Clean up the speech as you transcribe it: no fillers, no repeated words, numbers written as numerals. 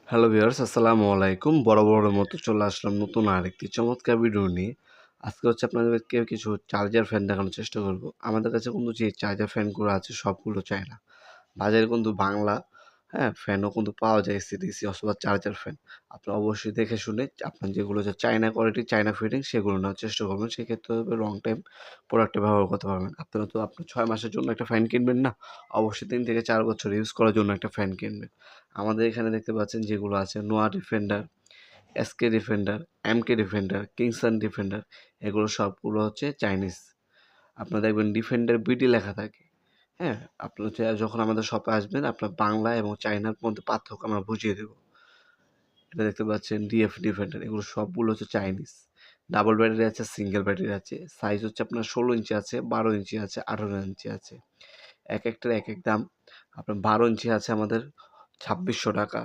Hello viewers, আসসালামু আলাইকুম। বরাবরের মতো চলে আসলাম নতুন আরেকটি চমৎকার ভিডিও নিয়ে। আজকে আপনাদেরকে কিছু চার্জার ফ্যান দেখানোর চেষ্টা করব। আমাদের কাছে কিন্তু যে চার্জার ফ্যানগুলো আছে সবগুলো চায়না। বাজারে কিন্তু বাংলা ফ্যানও কিন্তু পাওয়া যায়, এসি/ডিসি অথবা চার্জার ফ্যান। আপনি অবশ্যই দেখে শুনে আপনার যেগুলো চায়না কোয়ালিটি, চায়না ফিটিং সেগুলো নেওয়ার চেষ্টা করবেন। সেক্ষেত্রে হবে লং টাইম প্রোডাক্টটা ব্যবহার করতে পারবেন। আপনারা তো ৬ মাসের জন্য একটা ফ্যান কিনবেন না, অবশ্যই ৩ থেকে ৪ বছর ইউজ করার জন্য একটা ফ্যান কিনবেন। আমাদের এখানে দেখতে পাচ্ছেন যেগুলো আছে নোয়া ডিফেন্ডার, এসকে ডিফেন্ডার, এমকে ডিফেন্ডার, কিংসন ডিফেন্ডার, এগুলো সবগুলো চাইনিজ। আপনারা দেখবেন ডিফেন্ডার বিডি লেখা থাকে। হ্যাঁ? আপনি যখন আমাদের শপে আসবেন আপনার বাংলা এবং চায়নার মধ্যে পার্থক্য আমরা বুঝিয়ে দেব। এটা দেখতে পাচ্ছেন ডিএফ ডিফেন্ডার, এগুলো সবগুলো চাইনিজ। ডাবল ব্যাটারি আছে, সিঙ্গেল ব্যাটারি আছে। সাইজ আপনার ১৬ ইঞ্চি আছে, ১২ ইঞ্চি আছে, ১৮ ইঞ্চি আছে। একেকটার একেক দাম। আপনার ১২ ইঞ্চি আছে আমাদের ৳২৬০০,